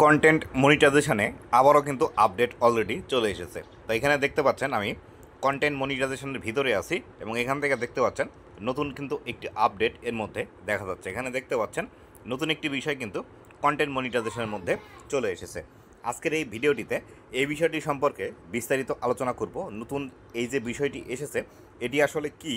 Content মনিটাইজেশনে আবারও কিন্তু update already চলে এসেছে। তো এখানে দেখতে পাচ্ছেন আমি কন্টেন্ট মনিটাইজেশনের ভিতরে আছি এবং এখান থেকে দেখতে পাচ্ছেন নতুন কিন্তু একটি আপডেট এর মধ্যে দেখা যাচ্ছে। এখানে দেখতে পাচ্ছেন নতুন একটি বিষয় কিন্তু কন্টেন্ট মনিটাইজেশনের মধ্যে চলে এসেছে। আজকের এই ভিডিওটিতে এই বিষয়টি সম্পর্কে বিস্তারিত আলোচনা করব। নতুন এই যে বিষয়টি এসেছে এটি আসলে কি,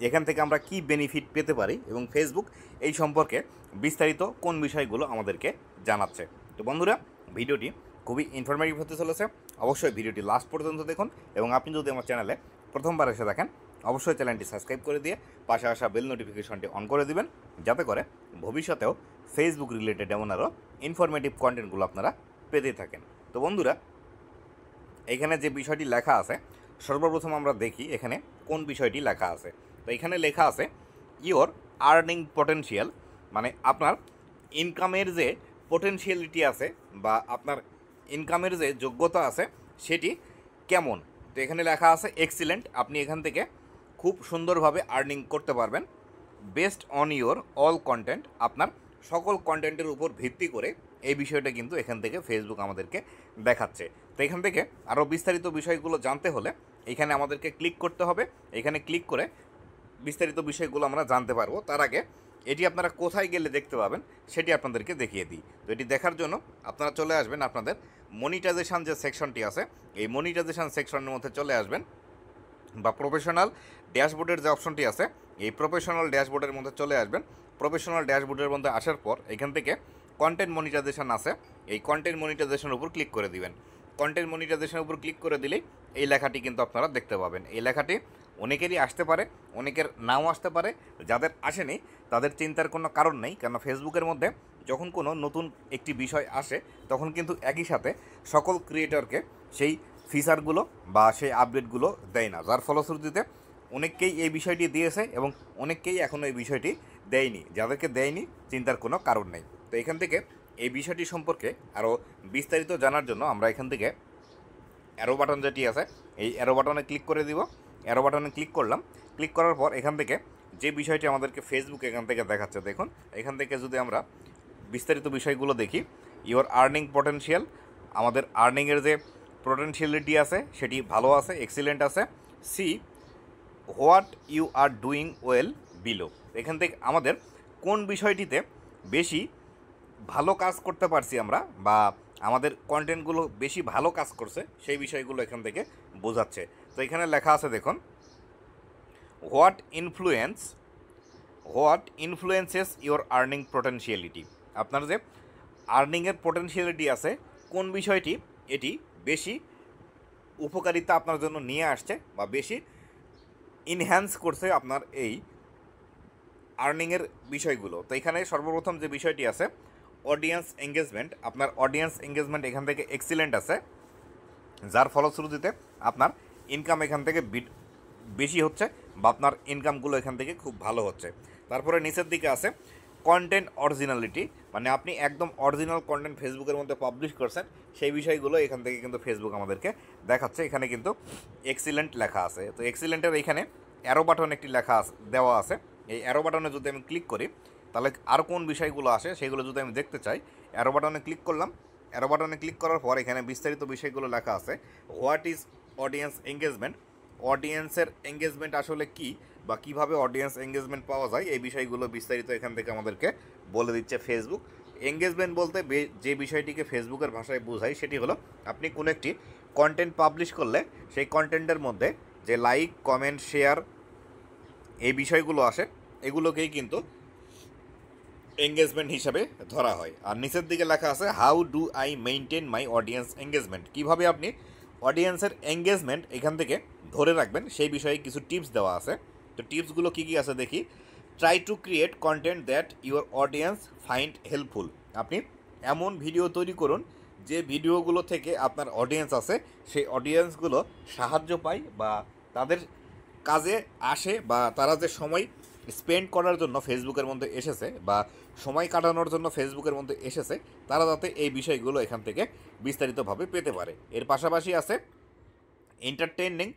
এখান থেকে আমরা কি বেনিফিট পেতে পারি এবং ফেসবুক এই সম্পর্কে বিস্তারিত কোন বিষয়গুলো আমাদেরকে জানাচ্ছে। তো বন্ধুরা, ভিডিওটি খুবই ইনফরমেটিভ হতে চলেছে। অবশ্যই ভিডিওটি লাস্ট পর্যন্ত দেখুন এবং আপনি যদি আমার চ্যানেলে প্রথমবার এসে দেখেন অবশ্যই চ্যানেলটি সাবস্ক্রাইব করে দিয়ে পাশে আসা বেল নোটিফিকেশনটি অন করে দিবেন, যাতে করে ভবিষ্যতেও ফেসবুক রিলেটেড এমন আরও ইনফরমেটিভ কন্টেন্টগুলো আপনারা পেতে থাকেন। তো বন্ধুরা, এখানে যে বিষয়টি লেখা আছে সর্বপ্রথম আমরা দেখি এখানে কোন বিষয়টি লেখা আছে। তো এখানে লেখা আছে ইওর আর্নিং পটেনশিয়াল, মানে আপনার ইনকামের যে পোটেনশিয়ালিটি আছে বা আপনার ইনকামের যে যোগ্যতা আছে সেটি কেমন। তো এখানে লেখা আছে এক্সিলেন্ট, আপনি এখান থেকে খুব সুন্দরভাবে আর্নিং করতে পারবেন। Best on your all content, আপনার সকল কন্টেন্টের উপর ভিত্তি করে এই বিষয়টা কিন্তু এখান থেকে ফেসবুক আমাদেরকে দেখাচ্ছে। তো এখান থেকে আরও বিস্তারিত বিষয়গুলো জানতে হলে এখানে আমাদেরকে ক্লিক করতে হবে। এখানে ক্লিক করে বিস্তারিত বিষয়গুলো আমরা জানতে পারবো। তার আগে এটি আপনারা কোথায় গেলে দেখতে পাবেন সেটি আপনাদেরকে দেখিয়ে দিই। তো এটি দেখার জন্য আপনারা চলে আসবেন আপনাদের মনিটাইজেশন যে সেকশনটি আছে এই মনিটাইজেশন সেকশনের মধ্যে চলে আসবেন, বা প্রফেশনাল ড্যাশবোর্ডের যে অপশনটি আছে এই প্রফেশনাল ড্যাশবোর্ডের মধ্যে চলে আসবেন। প্রফেশনাল ড্যাশবোর্ডের মধ্যে আসার পর এখান থেকে কন্টেন্ট মনিটাইজেশন আছে, এই কন্টেন্ট মনিটাইজেশনের উপর ক্লিক করে দিবেন। কন্টেন্ট মনিটাইজেশনের উপর ক্লিক করে দিলেই এই লেখাটি কিন্তু আপনারা দেখতে পাবেন। এই লেখাটি অনেকেরই আসতে পারে, অনেকের নাও আসতে পারে। যাদের আসেনি তাদের চিন্তার কোনো কারণ নেই, কেন ফেসবুকের মধ্যে যখন কোনো নতুন একটি বিষয় আসে তখন কিন্তু একই সাথে সকল ক্রিয়েটরকে সেই ফিচারগুলো বা সেই আপডেটগুলো দেয় না, যার ফলশ্রুতিতে অনেককেই এই বিষয়টি দিয়েছে এবং অনেককেই এখনও এই বিষয়টি দেয়নি। যাদেরকে দেয়নি চিন্তার কোনো কারণ নেই। তো এখান থেকে এই বিষয়টি সম্পর্কে আরও বিস্তারিত জানার জন্য আমরা এখান থেকে অ্যারো বাটন যেটি আছে এই অ্যারো বাটনে ক্লিক করে দিব। অ্যারো বাটনে ক্লিক করলাম। ক্লিক করার পর এখান থেকে যে বিষয়টি আমাদেরকে ফেসবুক এখান থেকে দেখাচ্ছে, দেখুন এখান থেকে যদি আমরা বিস্তারিত বিষয়গুলো দেখি, ইওর আর্নিং পটেনশিয়াল, আমাদের আর্নিংয়ের যে পোটেনশিয়ালিটি আছে সেটি ভালো আছে, এক্সিলেন্ট আছে। See what you are doing well below, এখান থেকে আমাদের কোন বিষয়টিতে বেশি ভালো কাজ করতে পারছি আমরা বা আমাদের কন্টেন্টগুলো বেশি ভালো কাজ করছে সেই বিষয়গুলো এখান থেকে বোঝাচ্ছে। তো এখানে লেখা আছে দেখুন, what influences your earning potentiality, আপনার যে আর্নিংয়ের পোটেনশিয়ালিটি আছে কোন বিষয়টি এটি বেশি উপকারিতা আপনার জন্য নিয়ে আসছে বা বেশি ইনহ্যান্স করছে আপনার এই আর্নিংয়ের বিষয়গুলো। তো এখানে সর্বপ্রথম যে বিষয়টি আছে অডিয়েন্স এঙ্গেজমেন্ট, আপনার অডিয়েন্স এঙ্গেজমেন্ট এখান থেকে এক্সিলেন্ট আছে, যার ফলশ্রুতিতে আপনার ইনকাম এখান থেকে বেশি হচ্ছে বা আপনার ইনকামগুলো এখান থেকে খুব ভালো হচ্ছে। তারপরে নিচের দিকে আছে কন্টেন্ট অরিজিনালিটি, মানে আপনি একদম অরিজিনাল কন্টেন্ট ফেসবুকের মধ্যে পাবলিশ করছেন সেই বিষয়গুলো এখান থেকে কিন্তু ফেসবুক আমাদেরকে দেখাচ্ছে। এখানে কিন্তু এক্সিলেন্ট লেখা আছে। তো এক্সিলেন্টের এখানে অ্যারো বাটন একটি লেখা দেওয়া আছে। এই অ্যারো বাটনে যদি আমি ক্লিক করি তাহলে আর কোন বিষয়গুলো আসে সেগুলো যদি আমি দেখতে চাই, অ্যারো বাটনে ক্লিক করলাম। অ্যারো বাটনে ক্লিক করার পর এখানে বিস্তারিত বিষয়গুলো লেখা আছে। হোয়াট ইজ অডিয়েন্স এঙ্গেজমেন্ট, অডিয়েন্সের এঙ্গেজমেন্ট আসলে কি বা কীভাবে অডিয়েন্স এঙ্গেজমেন্ট পাওয়া যায় এই বিষয়গুলো বিস্তারিত এখান থেকে আমাদেরকে বলে দিচ্ছে ফেসবুক। এঙ্গেজমেন্ট বলতে যে বিষয়টিকে ফেসবুকের ভাষায় বোঝায় সেটি হলো আপনি কোনো একটি কন্টেন্ট পাবলিশ করলে সেই কন্টেন্টের মধ্যে যে লাইক, কমেন্ট, শেয়ার এই বিষয়গুলো আসে এগুলোকেই কিন্তু এঙ্গেজমেন্ট হিসাবে ধরা হয়। আর নিচের দিকে লেখা আছে how do I maintain my audience engagement, কীভাবে আপনি অডিয়েন্সের এঙ্গেজমেন্ট এখান থেকে ধরে রাখবেন সেই বিষয়ে কিছু টিপস দেওয়া আছে। তো টিপসগুলো কী কী আছে দেখি। Try to create content that your audience find helpful, আপনি এমন ভিডিও তৈরি করুন যে ভিডিওগুলো থেকে আপনার অডিয়েন্স আছে সেই অডিয়েন্সগুলো সাহায্য পায় বা তাদের কাজে আসে বা তারা যে সময় স্পেন্ড করার জন্য ফেসবুকের মধ্যে এসেছে বা সময় কাটানোর জন্য ফেসবুকের মধ্যে এসেছে তারা যাতে এই বিষয়গুলো এখান থেকে বিস্তারিতভাবে পেতে পারে। এর পাশাপাশি আছে এন্টারটেইনিং,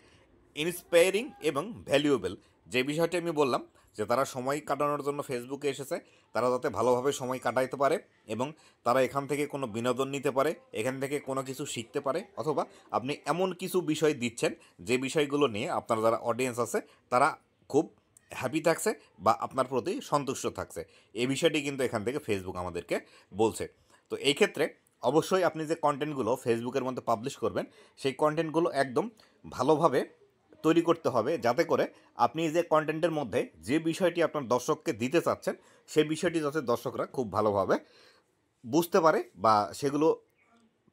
ইন্সপায়ারিং এবং ভ্যালুয়েবল, যে বিষয়টি আমি বললাম যে তারা সময় কাটানোর জন্য ফেসবুকে এসেছে, তারা যাতে ভালোভাবে সময় কাটাইতে পারে এবং তারা এখান থেকে কোনো বিনোদন নিতে পারে, এখান থেকে কোনো কিছু শিখতে পারে, অথবা আপনি এমন কিছু বিষয় দিচ্ছেন যে বিষয়গুলো নিয়ে আপনার যারা অডিয়েন্স আছে তারা খুব হ্যাপি থাকছে বা আপনার প্রতি সন্তুষ্ট থাকছে। এই বিষয়টি কিন্তু এখান থেকে ফেসবুক আমাদেরকে বলছে। তো এই ক্ষেত্রে অবশ্যই আপনি যে কন্টেন্টগুলো ফেসবুকের মধ্যে পাবলিশ করবেন সেই কন্টেন্টগুলো একদম ভালোভাবে তৈরি করতে হবে, যাতে করে আপনি যে কন্টেন্টের মধ্যে যে বিষয়টি আপনার দর্শককে দিতে চাচ্ছেন সেই বিষয়টি যাতে দর্শকরা খুব ভালোভাবে বুঝতে পারে বা সেগুলো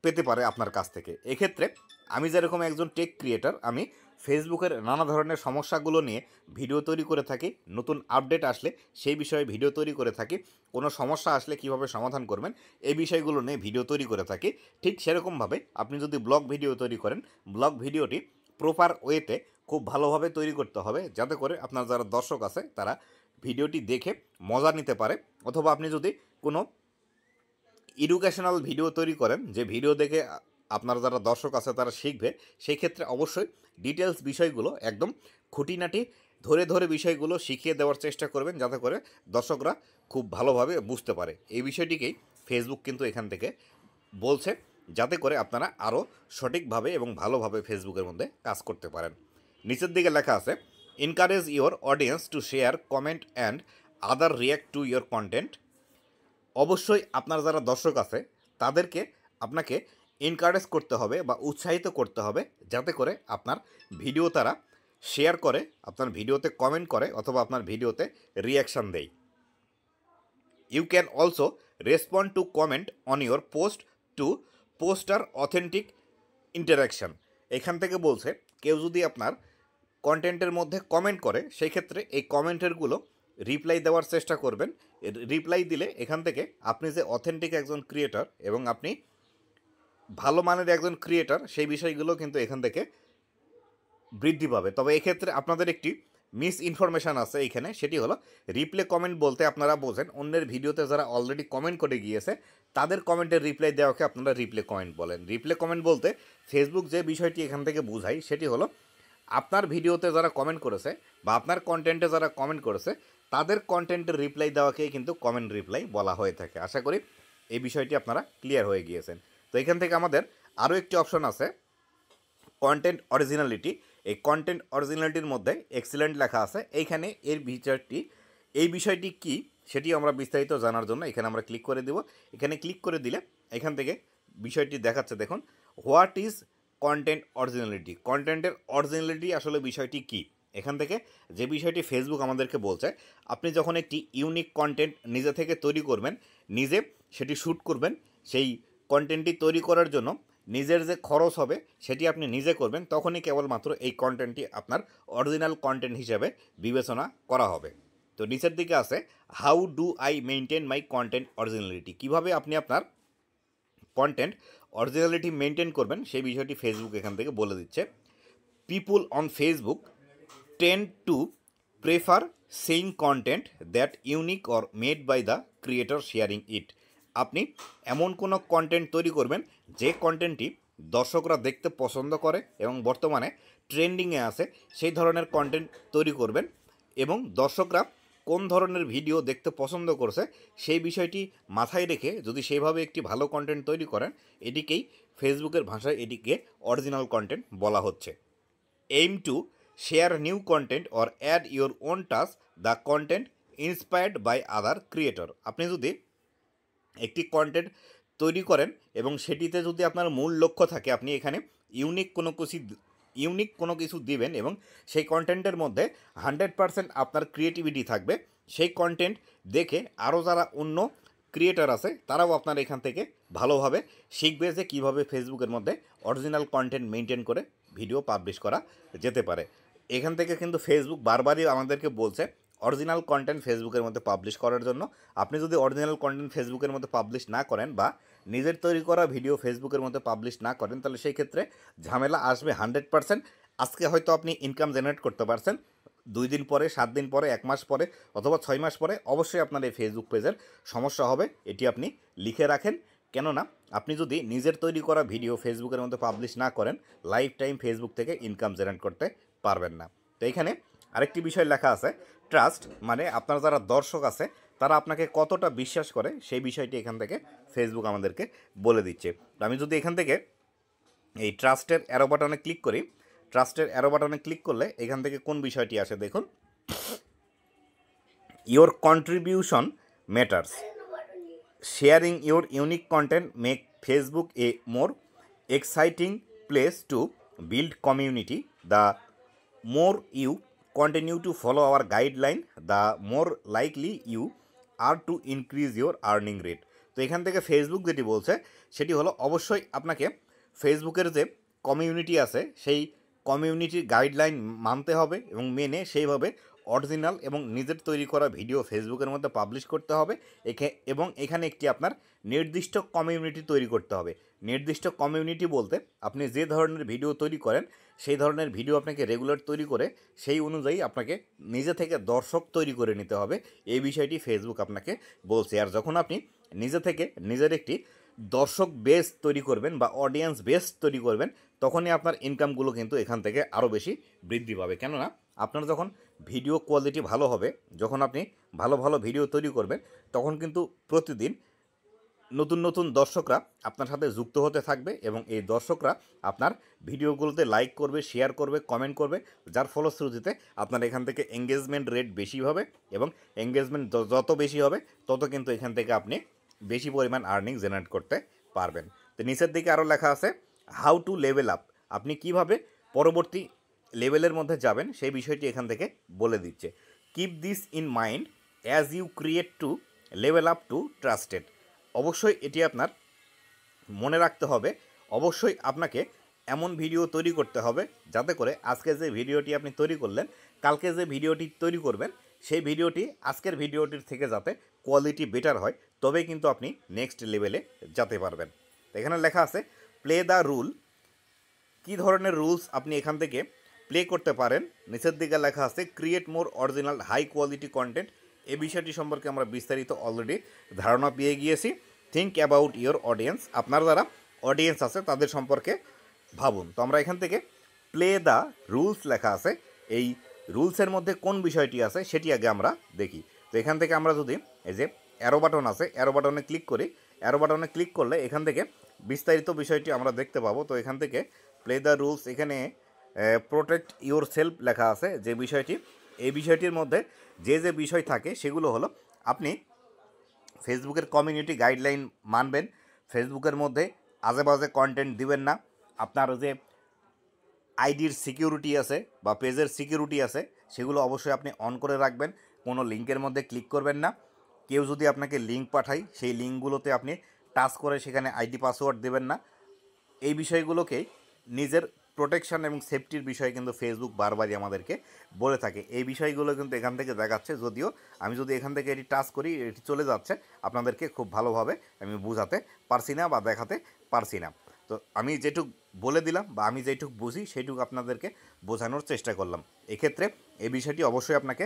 পেতে পারে আপনার কাছ থেকে। এক্ষেত্রে আমি যেরকম একজন টেক ক্রিয়েটর, আমি ফেসবুকের নানা ধরনের সমস্যাগুলো নিয়ে ভিডিও তৈরি করে থাকি, নতুন আপডেট আসলে সেই বিষয়ে ভিডিও তৈরি করে থাকি, কোনো সমস্যা আসলে কিভাবে সমাধান করবেন এই বিষয়গুলো নিয়ে ভিডিও তৈরি করে থাকি। ঠিক সেরকমভাবে আপনি যদি ব্লগ ভিডিও তৈরি করেন, ব্লগ ভিডিওটি প্রপার ওয়েতে খুব ভালোভাবে তৈরি করতে হবে, যাতে করে আপনার যারা দর্শক আছে তারা ভিডিওটি দেখে মজা নিতে পারে। অথবা আপনি যদি কোনো এডুকেশনাল ভিডিও তৈরি করেন, যে ভিডিও দেখে আপনার যারা দর্শক আছে তারা শিখবে, সেই ক্ষেত্রে অবশ্যই ডিটেলস বিষয়গুলো একদম খুঁটিনাটি ধরে ধরে বিষয়গুলো শিখিয়ে দেওয়ার চেষ্টা করবেন, যাতে করে দর্শকরা খুব ভালোভাবে বুঝতে পারে। এই বিষয়টিকেই ফেসবুক কিন্তু এখান থেকে বলছে, যাতে করে আপনারা আরও সঠিকভাবে এবং ভালোভাবে ফেসবুকের মধ্যে কাজ করতে পারেন। নিচের দিকে লেখা আছে, encourage your audience to share, comment and other react to your content. অবশ্যই আপনার যারা দর্শক আছে তাদেরকে আপনাকে এনকারেজ করতে হবে বা উৎসাহিত করতে হবে, যাতে করে আপনার ভিডিও তারা শেয়ার করে, আপনার ভিডিওতে কমেন্ট করে, অথবা আপনার ভিডিওতে রিয়াকশান দেয়। You can also respond to comment on your post to foster authentic interaction. এখান থেকে বলছে, কেউ যদি আপনার কন্টেন্টের মধ্যে কমেন্ট করে সেই ক্ষেত্রে এই কমেন্টেরগুলো রিপ্লাই দেওয়ার চেষ্টা করবেন। রিপ্লাই দিলে এখান থেকে আপনি যে অথেন্টিক একজন ক্রিয়েটর এবং আপনি ভালো মানের একজন ক্রিয়েটর সেই বিষয়গুলো কিন্তু এখান থেকে বৃদ্ধি পাবে। তবে এক্ষেত্রে আপনাদের একটি মিস ইনফরমেশান আছে এইখানে, সেটি হলো রিপ্লে কমেন্ট বলতে আপনারা বোঝেন অন্যের ভিডিওতে যারা অলরেডি কমেন্ট করে গিয়েছে তাদের কমেন্টের রিপ্লাই দেওয়াকে আপনারা রিপ্লে কমেন্ট বলেন। রিপ্লে কমেন্ট বলতে ফেসবুক যে বিষয়টি এখান থেকে বোঝায় সেটি হলো আপনার ভিডিওতে যারা কমেন্ট করেছে বা আপনার কন্টেন্টে যারা কমেন্ট করেছে তাদের কন্টেন্টের রিপ্লাই দেওয়াকেই কিন্তু কমেন্ট রিপ্লাই বলা হয়ে থাকে। আশা করি এই বিষয়টি আপনারা ক্লিয়ার হয়ে গিয়েছেন। তো এখান থেকে আমাদের আরও একটি অপশন আছে, কন্টেন্ট অরিজিনালিটি। এই কন্টেন্ট অরিজিনালিটির মধ্যে এক্সিলেন্ট লেখা আছে। এইখানে এই বিষয়টি কি সেটি আমরা বিস্তারিত জানার জন্য এখানে আমরা ক্লিক করে দেব। এখানে ক্লিক করে দিলে এখান থেকে বিষয়টি দেখাচ্ছে, দেখুন, হোয়াট ইজ কন্টেন্ট অরিজিনালিটি। কন্টেন্টের অরিজিনালিটি আসলে বিষয়টি কি, এখান থেকে যে বিষয়টি ফেসবুক আমাদেরকে বলছে, আপনি যখন একটি ইউনিক কন্টেন্ট নিজে থেকে তৈরি করবেন, নিজে সেটি শ্যুট করবেন, সেই কন্টেন্টটি তৈরি করার জন্য নিজের যে খরচ হবে সেটি আপনি নিজে করবেন, তখনই কেবলমাত্র এই কন্টেন্টটি আপনার অরিজিনাল কন্টেন্ট হিসেবে বিবেচনা করা হবে। তো নিচের দিকে আছে, how do I maintain my content originality. কীভাবে আপনি আপনার কন্টেন্ট অরিজিনালিটি মেনটেন করবেন সেই বিষয়টি ফেসবুক এখান থেকে বলে দিচ্ছে। People on Facebook tend to prefer seeing content that unique or made by the creator sharing it. আপনি এমন কোনো কন্টেন্ট তৈরি করবেন যে কন্টেন্টটি দর্শকরা দেখতে পছন্দ করে এবং বর্তমানে ট্রেন্ডিংয়ে আছে, সেই ধরনের কন্টেন্ট তৈরি করবেন এবং দর্শকরা কোন ধরনের ভিডিও দেখতে পছন্দ করছে সেই বিষয়টি মাথায় রেখে যদি সেইভাবে একটি ভালো কন্টেন্ট তৈরি করেন, এটিকেই ফেসবুকের ভাষায় এটিকে অরিজিনাল কন্টেন্ট বলা হচ্ছে। Aim to share new content or add your own touch the content inspired by other creator. আপনি যদি একটি কন্টেন্ট তৈরি করেন এবং সেটিতে যদি আপনার মূল লক্ষ্য থাকে আপনি এখানে ইউনিক কোনো কিছু দিবেন এবং সেই কন্টেন্টের মধ্যে 100% আপনার ক্রিয়েটিভিটি থাকবে, সেই কন্টেন্ট দেখে আরও যারা অন্য ক্রিয়েটার আছে তারাও আপনার এখান থেকে ভালোভাবে শিখবে যে কীভাবে ফেসবুকের মধ্যে অরিজিনাল কন্টেন্ট মেনটেন করে ভিডিও পাবলিশ করা যেতে পারে। এখান থেকে কিন্তু ফেসবুক বারবারই আমাদেরকে বলছে অরিজিনাল কন্টেন্ট ফেসবুকের মধ্যে পাবলিশ করার জন্য। আপনি যদি অরিজিনাল কন্টেন্ট ফেসবুকের মধ্যে পাবলিশ না করেন বা নিজের তৈরি করা ভিডিও ফেসবুকের মধ্যে পাবলিশ না করেন, তাহলে সেই ক্ষেত্রে ঝামেলা আসবে 100%। আজকে হয়তো আপনি ইনকাম জেনারেট করতে পারছেন, 2 দিন পরে, 7 দিন পরে, 1 মাস পরে অথবা 6 মাস পরে অবশ্যই আপনার এই ফেসবুক পেজের সমস্যা হবে। এটি আপনি লিখে রাখেন, কেননা আপনি যদি নিজের তৈরি করা ভিডিও ফেসবুকের মধ্যে পাবলিশ না করেন, লাইফ টাইম ফেসবুক থেকে ইনকাম জেনারেট করতে পারবেন না। তো এখানে আরেকটি বিষয় লেখা আছে ট্রাস্ট, মানে আপনার যারা দর্শক আছে তারা আপনাকে কতটা বিশ্বাস করে সেই বিষয়টি এখান থেকে ফেসবুক আমাদেরকে বলে দিচ্ছে। তো আমি যদি এখান থেকে এই ট্রাস্টের অ্যারো বাটনে ক্লিক করি, ট্রাস্টের অ্যারো বাটনে ক্লিক করলে এখান থেকে কোন বিষয়টি আসে দেখুন, your contribution matters, sharing your unique content make Facebook A more exciting place to build community, the more you continue to follow our guideline, the more likely you are to increase your earning rate। তো এখান থেকে Facebook যেটি বলছে সেটি হলো অবশ্যই আপনাকে ফেসবুকের যে কমিউনিটি আছে সেই কমিউনিটির গাইডলাইন মানতে হবে এবং মেনে সেইভাবে অরিজিনাল এবং নিজের তৈরি করা ভিডিও ফেসবুকের মধ্যে পাবলিশ করতে হবে এবং এখানে একটি আপনার নির্দিষ্ট কমিউনিটি তৈরি করতে হবে। নির্দিষ্ট কমিউনিটি বলতে আপনি যে ধরনের ভিডিও তৈরি করেন সেই ধরনের ভিডিও আপনাকে রেগুলার তৈরি করে সেই অনুযায়ী আপনাকে নিজে থেকে দর্শক তৈরি করে নিতে হবে, এই বিষয়টি ফেসবুক আপনাকে বলছে। আর যখন আপনি নিজে থেকে নিজের একটি দর্শক বেস তৈরি করবেন বা অডিয়েন্স বেস তৈরি করবেন তখনই আপনার ইনকামগুলো কিন্তু এখান থেকে আরও বেশি বৃদ্ধি পাবে। কেননা আপনার যখন ভিডিও কোয়ালিটি ভালো হবে, যখন আপনি ভালো ভালো ভিডিও তৈরি করবেন তখন কিন্তু প্রতিদিন নতুন নতুন দর্শকরা আপনার সাথে যুক্ত হতে থাকবে এবং এই দর্শকরা আপনার ভিডিওগুলোতে লাইক করবে, শেয়ার করবে, কমেন্ট করবে, যার ফলশ্রুতিতে আপনার এখান থেকে এঙ্গেজমেন্ট রেট বেশি হবে এবং এঙ্গেজমেন্ট যত বেশি হবে তত কিন্তু এখান থেকে আপনি বেশি পরিমাণ আর্নিং জেনারেট করতে পারবেন। তো নিচের দিকে আরও লেখা আছে হাউ টু লেভেল আপ, আপনি কিভাবে পরবর্তী লেভেলের মধ্যে যাবেন সেই বিষয়টি এখান থেকে বলে দিচ্ছে। Keep this in mind as you create to level up to trusted, অবশ্যই এটি আপনার মনে রাখতে হবে, অবশ্যই আপনাকে এমন ভিডিও তৈরি করতে হবে যাতে করে আজকে যে ভিডিওটি আপনি তৈরি করলেন কালকে যে ভিডিওটি তৈরি করবেন সেই ভিডিওটি আজকের ভিডিওটির থেকে যাতে কোয়ালিটি বেটার হয়, তবেই কিন্তু আপনি নেক্সট লেভেলে যেতে পারবেন। এখানে লেখা আছে প্লে দ্য রুল, কী ধরনের রুলস আপনি এখান থেকে প্লে করতে পারেন। নিচের দিকে লেখা আছে create more original high quality content, এই বিষয়টি সম্পর্কে আমরা বিস্তারিত অলরেডি ধারণা পেয়ে গিয়েছি। থিঙ্ক অ্যাবাউট ইয়োর অডিয়েন্স, আপনার যারা অডিয়েন্স আছে তাদের সম্পর্কে ভাবুন। তো আমরা এখান থেকে প্লে দ্য রুলস লেখা আছে, এই রুলসের মধ্যে কোন বিষয়টি আছে সেটি আগে আমরা দেখি। তো এখান থেকে আমরা যদি এই যে অ্যারো বাটন আছে অ্যারো বাটনে ক্লিক করি, অ্যারো বাটনে ক্লিক করলে এখান থেকে বিস্তারিত বিষয়টি আমরা দেখতে পাবো। তো এখান থেকে প্লে দ্য রুলস, এখানে প্রোটেক্ট ইউর সেলফ লেখা আছে যে বিষয়টি, এই বিষয়টির মধ্যে যে যে বিষয় থাকে সেগুলো হলো আপনি ফেসবুকের কমিউনিটি গাইডলাইন মানবেন, ফেসবুকের মধ্যে আজে বাজে কন্টেন্ট দিবেন না, আপনার যে আইডির সিকিউরিটি আছে বা পেজের সিকিউরিটি আছে সেগুলো অবশ্যই আপনি অন করে রাখবেন, কোনো লিঙ্কের মধ্যে ক্লিক করবেন না, কেউ যদি আপনাকে লিঙ্ক পাঠায় সেই লিঙ্কগুলোতে আপনি টাচ করে সেখানে আইডি পাসওয়ার্ড দেবেন না। এই বিষয়গুলোকেই নিজের প্রোটেকশন এবং সেফটির বিষয়ে কিন্তু ফেসবুক বারবারই আমাদেরকে বলে থাকে। এই বিষয়গুলো কিন্তু এখান থেকে দেখাচ্ছে, যদিও আমি যদি এখান থেকে এটি টাচ করি এটি চলে যাচ্ছে, আপনাদেরকে খুব ভালোভাবে আমি বোঝাতে পারছি না বা দেখাতে পারছি না। তো আমি যেটুক বলে দিলাম বা আমি যেটুক বুঝি সেইটুকু আপনাদেরকে বোঝানোর চেষ্টা করলাম। এক্ষেত্রে এই বিষয়টি অবশ্যই আপনাকে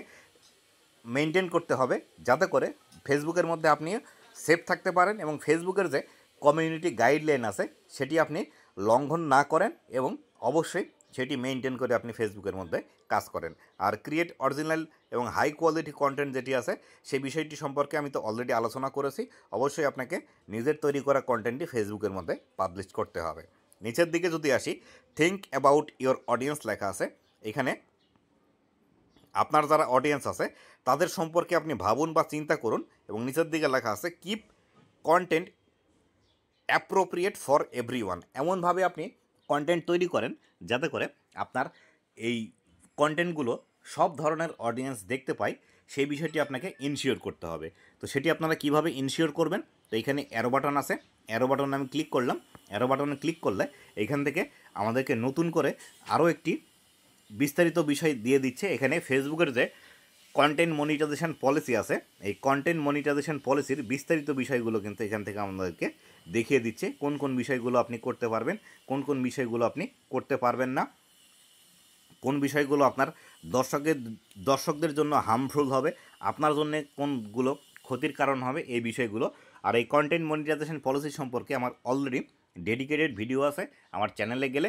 মেনটেন করতে হবে যাতে করে ফেসবুকের মধ্যে আপনি সেফ থাকতে পারেন এবং ফেসবুকের যে কমিউনিটি গাইডলাইন আছে সেটি আপনি লঙ্ঘন না করেন এবং অবশ্যই সেটি মেনটেন করে আপনি ফেসবুকের মধ্যে কাজ করেন। আর ক্রিয়েট অরিজিনাল এবং হাই কোয়ালিটি কন্টেন্ট যেটি আছে সেই বিষয়টি সম্পর্কে আমি তো অলরেডি আলোচনা করেছি, অবশ্যই আপনাকে নিজের তৈরি করা কন্টেন্টটি ফেসবুকের মধ্যে পাবলিশ করতে হবে। নিচের দিকে যদি আসি, থিঙ্ক অ্যাবাউট ইয়োর অডিয়েন্স লেখা আছে, এখানে আপনার যারা অডিয়েন্স আছে তাদের সম্পর্কে আপনি ভাবুন বা চিন্তা করুন এবং নিচের দিকে লেখা আছে keep content appropriate for everyone, এমনভাবে আপনি কন্টেন্ট তৈরি করেন যাতে করে আপনার এই কন্টেন্টগুলো সব ধরনের অডিয়েন্স দেখতে পায়, সেই বিষয়টি আপনাকে ইনশিওর করতে হবে। তো সেটি আপনারা কিভাবে ইনশিওর করবেন, তো এখানে অ্যারো বাটন আছে, অ্যারো বাটনে আমি ক্লিক করলাম, অ্যারো বাটনে ক্লিক করলে এখান থেকে আমাদেরকে নতুন করে আরও একটি বিস্তারিত বিষয় দিয়ে দিচ্ছে। এখানে ফেসবুকের যে কন্টেন্ট মনিটাইজেশন পলিসি আছে এই কন্টেন্ট মনিটাইজেশন পলিসির বিস্তারিত বিষয়গুলো কিন্তু এখান থেকে আমাদেরকে দেখিয়ে দিচ্ছে কোন কোন বিষয়গুলো আপনি করতে পারবেন, কোন কোন বিষয়গুলো আপনি করতে পারবেন না, কোন বিষয়গুলো আপনার দর্শকদের জন্য হার্মফুল হবে, আপনার জন্য কোনগুলো ক্ষতির কারণ হবে, এই বিষয়গুলো। আর এই কন্টেন্ট মনিটাইজেশন পলিসি সম্পর্কে আমার অলরেডি ডেডিকেটেড ভিডিও আছে, আমার চ্যানেলে গেলে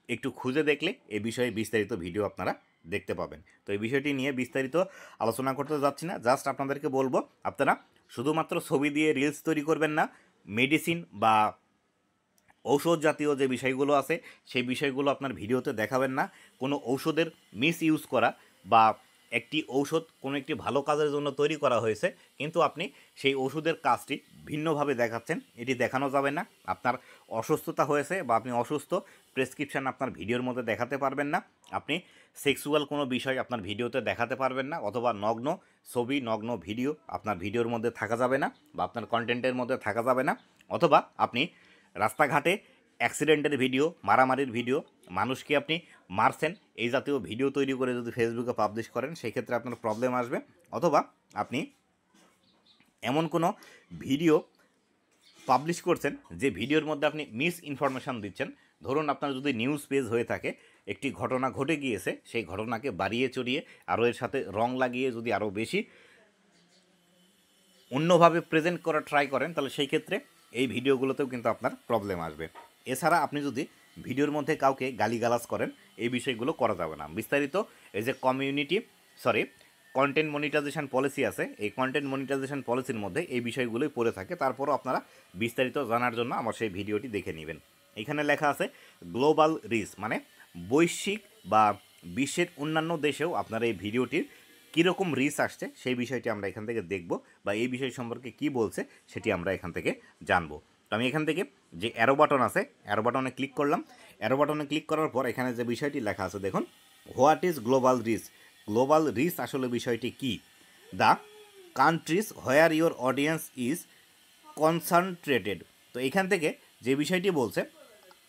একটু খুঁজে দেখলে এই বিষয়ে বিস্তারিত ভিডিও আপনারা দেখতে পাবেন। তো এই বিষয়টি নিয়ে বিস্তারিত আলোচনা করতে যাচ্ছি না, জাস্ট আপনাদেরকে বলবো আপনারা শুধুমাত্র ছবি দিয়ে রিলস তৈরি করবেন না, মেডিসিন বা ঔষধ জাতীয় যে বিষয়গুলো আছে সেই বিষয়গুলো আপনার ভিডিওতে দেখাবেন না। কোনো ঔষধের মিস ইউজ করা বা একটি ঔষধ কোনো একটি ভালো কাজের জন্য তৈরি করা হয়েছে কিন্তু আপনি সেই ওষুধের কাজটি ভিন্নভাবে দেখাচ্ছেন, এটি দেখানো যাবে না। আপনার অসুস্থতা হয়েছে বা আপনি অসুস্থ, প্রেসক্রিপশান আপনার ভিডিওর মধ্যে দেখাতে পারবেন না। আপনি সেক্সুয়াল কোনো বিষয় আপনার ভিডিওতে দেখাতে পারবেন না, অথবা নগ্ন ছবি, নগ্ন ভিডিও আপনার ভিডিওর মধ্যে থাকা যাবে না বা আপনার কন্টেন্টের মধ্যে থাকা যাবে না। অথবা আপনি রাস্তাঘাটে অ্যাক্সিডেন্টের ভিডিও, মারামারির ভিডিও, মানুষকে আপনি মারছেন এই জাতীয় ভিডিও তৈরি করে যদি ফেসবুকে পাবলিশ করেন সেক্ষেত্রে আপনার প্রবলেম আসবে। অথবা আপনি এমন কোনো ভিডিও পাবলিশ করছেন যে ভিডিওর মধ্যে আপনি মিস ইনফরমেশান দিচ্ছেন। ধরুন আপনার যদি নিউজ পেজ হয়ে থাকে, একটি ঘটনা ঘটে গিয়েছে, সেই ঘটনাকে বাড়িয়ে চড়িয়ে আরও এর সাথে রং লাগিয়ে যদি আরও বেশি অন্যভাবে প্রেজেন্ট করার ট্রাই করেন তাহলে সেই ক্ষেত্রে এই ভিডিওগুলোতেও কিন্তু আপনার প্রবলেম আসবে। এছাড়া আপনি যদি ভিডিওর মধ্যে কাউকে গালিগালাজ করেন এই বিষয়গুলো করা যাবে না। বিস্তারিত এই যে কন্টেন্ট মনিটাইজেশন পলিসি আছে, এই কন্টেন্ট মনিটাইজেশন পলিসির মধ্যে এই বিষয়গুলোই পড়ে থাকে। তারপরও আপনারা বিস্তারিত জানার জন্য আমার সেই ভিডিওটি দেখে নেবেন। এখানে লেখা আছে গ্লোবাল রিচ, মানে বৈশ্বিক বা বিশ্বের অন্যান্য দেশেও আপনার এই ভিডিওটির কীরকম রিচ আসছে সেই বিষয়টি আমরা এখান থেকে দেখব, বা এই বিষয় সম্পর্কে কি বলছে সেটি আমরা এখান থেকে জানবো। তো আমি এখান থেকে যে অ্যারো বাটন আছে, অ্যারো বাটনে ক্লিক করলাম। অ্যারো বাটনে ক্লিক করার পর এখানে যে বিষয়টি লেখা আছে দেখুন, what is global reach. Global reach আসলে বিষয়টি কি? The countries where your audience is concentrated. তো এখান থেকে যে বিষয়টি বলছে,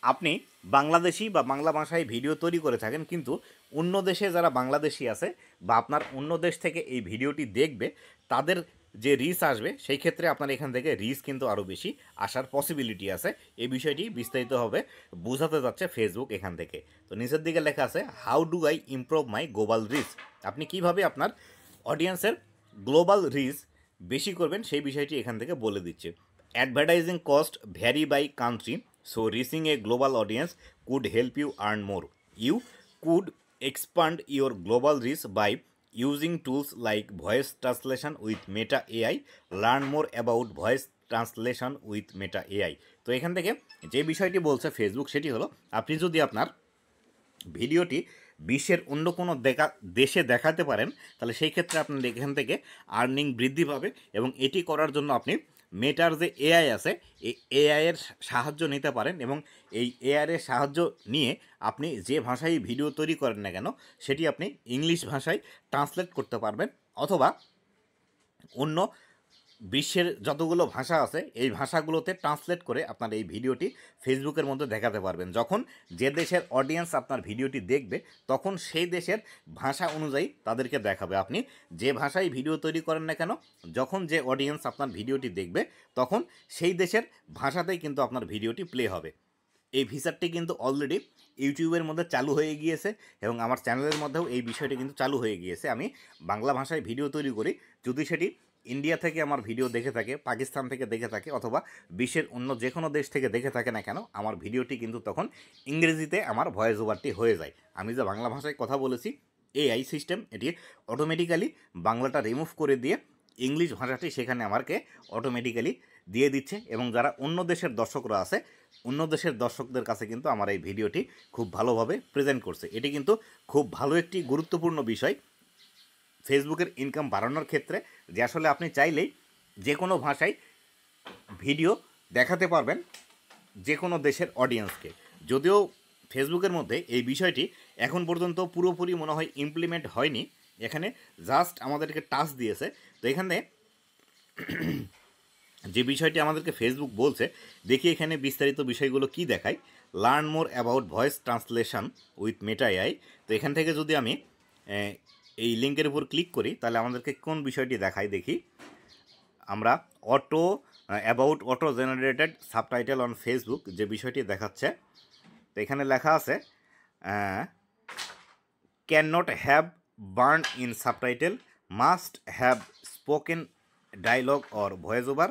আপনি বাংলাদেশি বা বাংলা ভাষায় ভিডিও তৈরি করে থাকেন কিন্তু অন্য দেশে যারা বাংলাদেশি আছে বা আপনার অন্য দেশ থেকে এই ভিডিওটি দেখবে তাদের যে রিচ আসবে সেই ক্ষেত্রে আপনার এখান থেকে রিচ কিন্তু আরও বেশি আসার পসিবিলিটি আছে। এই বিষয়টি বিস্তারিতভাবে বোঝাতে যাচ্ছে ফেসবুক এখান থেকে। তো নিচের দিকে লেখা আছে how do I improve my global reach. আপনি কিভাবে আপনার অডিয়েন্সের গ্লোবাল রিচ বেশি করবেন সেই বিষয়টি এখান থেকে বলে দিচ্ছে। Advertising cost vary by country, so reaching a global audience could help you earn more. You could expand your global reach by using tools like voice translation with Meta AI. Learn more about voice translation with Meta AI. তো এখান থেকে যে বিষয়টি বলছে Facebook সেটি হলো, আপনি যদি আপনার ভিডিওটি বিশ্বের অন্য কোনো দেশে দেখাতে পারেন তাহলে সেই ক্ষেত্রে আপনার এখান থেকে আর্নিং বৃদ্ধি পাবে, এবং এটি করার জন্য আপনি মেটার যে এআই আছে এই এআইয়ের সাহায্য নিতে পারেন, এবং এই এআইয়ের সাহায্য নিয়ে আপনি যে ভাষায় ভিডিও তৈরি করেন না কেন সেটি আপনি ইংলিশ ভাষায় ট্রান্সলেট করতে পারবেন, অথবা অন্য বিশ্বের যতগুলো ভাষা আছে এই ভাষাগুলোতে ট্রান্সলেট করে আপনার এই ভিডিওটি ফেসবুকের মধ্যে দেখাতে পারবেন। যখন যে দেশের অডিয়েন্স আপনার ভিডিওটি দেখবে তখন সেই দেশের ভাষা অনুযায়ী তাদেরকে দেখাবে। আপনি যে ভাষায় ভিডিও তৈরি করেন না কেন, যখন যে অডিয়েন্স আপনার ভিডিওটি দেখবে তখন সেই দেশের ভাষাতেই কিন্তু আপনার ভিডিওটি প্লে হবে। এই ফিচারটি কিন্তু অলরেডি ইউটিউবের মধ্যে চালু হয়ে গিয়েছে এবং আমার চ্যানেলের মধ্যেও এই বিষয়টি কিন্তু চালু হয়ে গিয়েছে। আমি বাংলা ভাষায় ভিডিও তৈরি করি, যদি সেটি ইন্ডিয়া থেকে আমার ভিডিও দেখে থাকে, পাকিস্তান থেকে দেখে থাকে, অথবা বিশ্বের অন্য যে কোনো দেশ থেকে দেখে থাকে না কেন, আমার ভিডিওটি কিন্তু তখন ইংরেজিতে আমার ভয়েস ওভারটি হয়ে যায়। আমি যে বাংলা ভাষায় কথা বলেছি এআই সিস্টেম এটি অটোমেটিক্যালি বাংলাটা রিমুভ করে দিয়ে ইংলিশ ভাষাটি সেখানে আমাকে অটোমেটিক্যালি দিয়ে দিচ্ছে, এবং যারা অন্য দেশের দর্শকরা আছে অন্য দেশের দর্শকদের কাছে কিন্তু আমার এই ভিডিওটি খুব ভালোভাবে প্রেজেন্ট করছে। এটি কিন্তু খুব ভালো একটি গুরুত্বপূর্ণ বিষয় ফেসবুকের ইনকাম বাড়ানোর ক্ষেত্রে, যে আসলে আপনি চাইলেই যে কোনো ভাষায় ভিডিও দেখাতে পারবেন যে কোনো দেশের অডিয়েন্সকে। যদিও ফেসবুকের মধ্যে এই বিষয়টি এখন পর্যন্ত পুরোপুরি মনে হয় ইমপ্লিমেন্ট হয়নি, এখানে জাস্ট আমাদেরকে টাচ দিয়েছে। তো এখানে যে বিষয়টি আমাদেরকে ফেসবুক বলছে দেখি এখানে বিস্তারিত বিষয়গুলো কি দেখায়। Learn more about voice translation with Meta AI. তো এখান থেকে যদি আমি এই লিঙ্কের উপর ক্লিক করি তাহলে আমাদেরকে কোন বিষয়টি দেখায় দেখি। আমরা auto generated subtitle on Facebook যে বিষয়টি দেখাচ্ছে, তো এখানে লেখা আছে can not have burn in subtitle, must have spoken dialogue or voice over,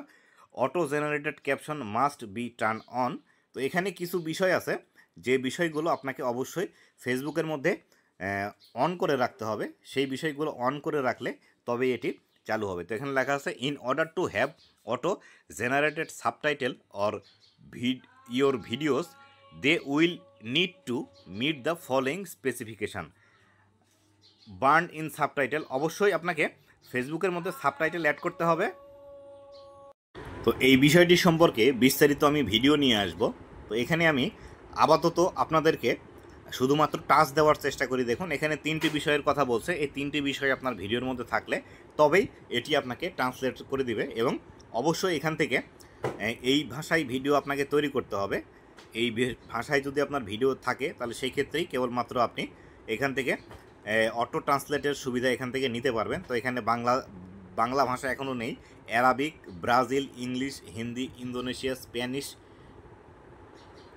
auto generated caption must be turn on. তো এখানে কিছু বিষয় আছে যে বিষয়গুলো আপনাকে অবশ্যই ফেসবুকের মধ্যে অন করে রাখতে হবে, সেই বিষয়গুলো অন করে রাখলে তবেই এটি চালু হবে। তো এখানে লেখা আছে in order to have auto generated subtitle or your videos they will need to meet the following specification. Burn in subtitle, অবশ্যই আপনাকে ফেসবুকের মধ্যে সাবটাইটেল অ্যাড করতে হবে। তো এই বিষয়টি সম্পর্কে বিস্তারিত আমি ভিডিও নিয়ে আসব। তো এখানে আমি আপাতত আপনাদেরকে শুধুমাত্র টাচ দেওয়ার চেষ্টা করি। দেখুন এখানে 3টি বিষয়ের কথা বলছে, এই 3টি বিষয় আপনার ভিডিওর মধ্যে থাকলে তবেই এটি আপনাকে ট্রান্সলেট করে দিবে, এবং অবশ্যই এখান থেকে এই ভাষায় ভিডিও আপনাকে তৈরি করতে হবে। এই ভাষায় যদি আপনার ভিডিও থাকে তাহলে সেই ক্ষেত্রেই কেবলমাত্র আপনি এখান থেকে অটো ট্রান্সলেটের সুবিধা এখান থেকে নিতে পারবেন। তো এখানে বাংলা ভাষা এখনও নেই, Arabic, Brazil, English, Hindi, Indonesia, Spanish,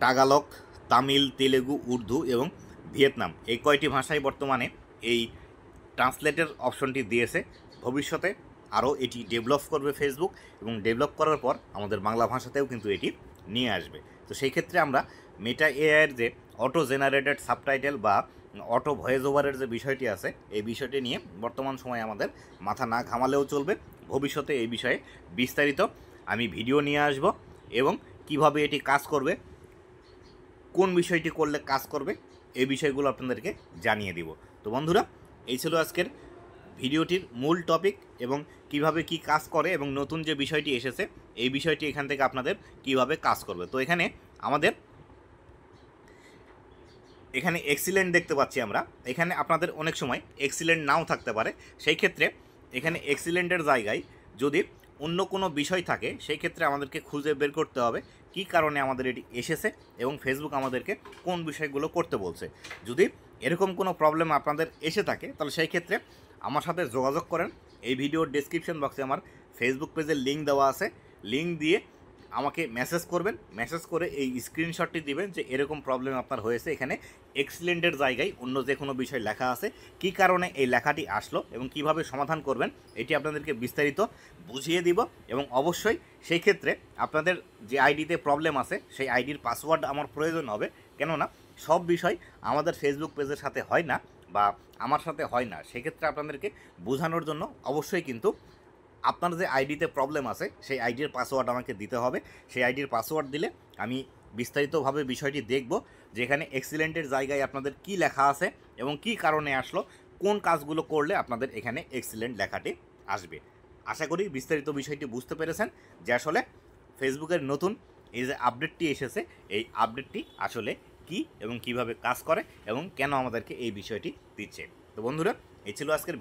Tagalog, Tamil, Telugu, Urdu এবং ভিয়েতনাম, এই কয়টি ভাষায় বর্তমানে এই ট্রান্সলেটের অপশনটি দিয়েছে। ভবিষ্যতে আরও এটি ডেভেলপ করবে ফেসবুক, এবং ডেভেলপ করার পর আমাদের বাংলা ভাষাতেও কিন্তু এটি নিয়ে আসবে। তো সেই ক্ষেত্রে আমরা মেটা এআইয়ের যে অটো জেনারেটেড সাবটাইটেল বা অটো ভয়েস ওভারের যে বিষয়টি আছে, এই বিষয়টি নিয়ে বর্তমান সময়ে আমাদের মাথা না ঘামালেও চলবে। ভবিষ্যতে এই বিষয়ে বিস্তারিত আমি ভিডিও নিয়ে আসব, এবং কিভাবে এটি কাজ করবে, কোন বিষয়টি করলে কাজ করবে, এই বিষয়গুলো আপনাদেরকে জানিয়ে দিব। তো বন্ধুরা, এই ছিল আজকের ভিডিওটির মূল টপিক, এবং কিভাবে কি কাজ করে, এবং নতুন যে বিষয়টি এসেছে এই বিষয়টি এখান থেকে আপনাদের কিভাবে কাজ করবে। তো এখানে আমাদের এখানে এক্সিলেন্ট দেখতে পাচ্ছি আমরা। এখানে আপনাদের অনেক সময় এক্সিলেন্ট নাও থাকতে পারে, সেই ক্ষেত্রে এখানে এক্সিলেন্টের জায়গায় যদি অন্য কোনো বিষয় থাকে সেই ক্ষেত্রে আমাদেরকে খুঁজে বের করতে হবে কী কারণে আমাদের এটি এসেছে এবং ফেসবুক আমাদেরকে কোন বিষয়গুলো করতে বলছে। যদি এরকম কোনো প্রবলেম আপনাদের এসে থাকে তাহলে সেই ক্ষেত্রে আমার সাথে যোগাযোগ করেন। এই ভিডিওর ডেসক্রিপশন বক্সে আমার ফেসবুক পেজের লিঙ্ক দেওয়া আছে, লিঙ্ক দিয়ে আমাকে মেসেজ করবেন, মেসেজ করে এই স্ক্রিনশটটি দিবেন যে এরকম প্রবলেম আপনার হয়েছে, এখানে এক্সিলেন্টের জায়গায় অন্য যে কোনো বিষয় লেখা আছে, কী কারণে এই লেখাটি আসলো এবং কিভাবে সমাধান করবেন এটি আপনাদেরকে বিস্তারিত বুঝিয়ে দিব। এবং অবশ্যই সেই ক্ষেত্রে আপনাদের যে আইডিতে প্রবলেম আছে সেই আইডির পাসওয়ার্ড আমার প্রয়োজন হবে, কেননা সব বিষয় আমাদের ফেসবুক পেজের সাথে হয় না বা আমার সাথে হয় না। সেক্ষেত্রে আপনাদেরকে বোঝানোর জন্য অবশ্যই কিন্তু আপনার যে আইডিতে প্রবলেম আছে সেই আইডির পাসওয়ার্ড আমাকে দিতে হবে। সেই আইডির পাসওয়ার্ড দিলে আমি বিস্তারিতভাবে বিষয়টি দেখব, যেখানে এক্সিলেন্টের জায়গায় আপনাদের কি লেখা আছে এবং কি কারণে আসলো, কোন কাজগুলো করলে আপনাদের এখানে এক্সিলেন্ট লেখাটি আসবে। আশা করি বিস্তারিত বিষয়টি বুঝতে পেরেছেন যে আসলে ফেসবুকের নতুন এই যে আপডেটটি এসেছে এই আপডেটটি আসলে কি এবং কিভাবে কাজ করে এবং কেন আমাদেরকে এই বিষয়টি দিচ্ছে। তো বন্ধুরা, এই ছিল আজকের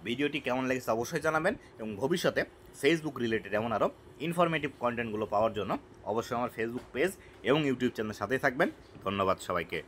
ভিডিওটি কেমন লেগেছে অবশ্যই জানাবেন, এবং ভবিষ্যতে ফেসবুক রিলেটেড এমন আরও ইনফরমেটিভ কন্টেন্টগুলো পাওয়ার জন্য অবশ্যই আমার ফেসবুক পেজ এবং ইউটিউব চ্যানেলের সাথেই থাকবেন। ধন্যবাদ সবাইকে।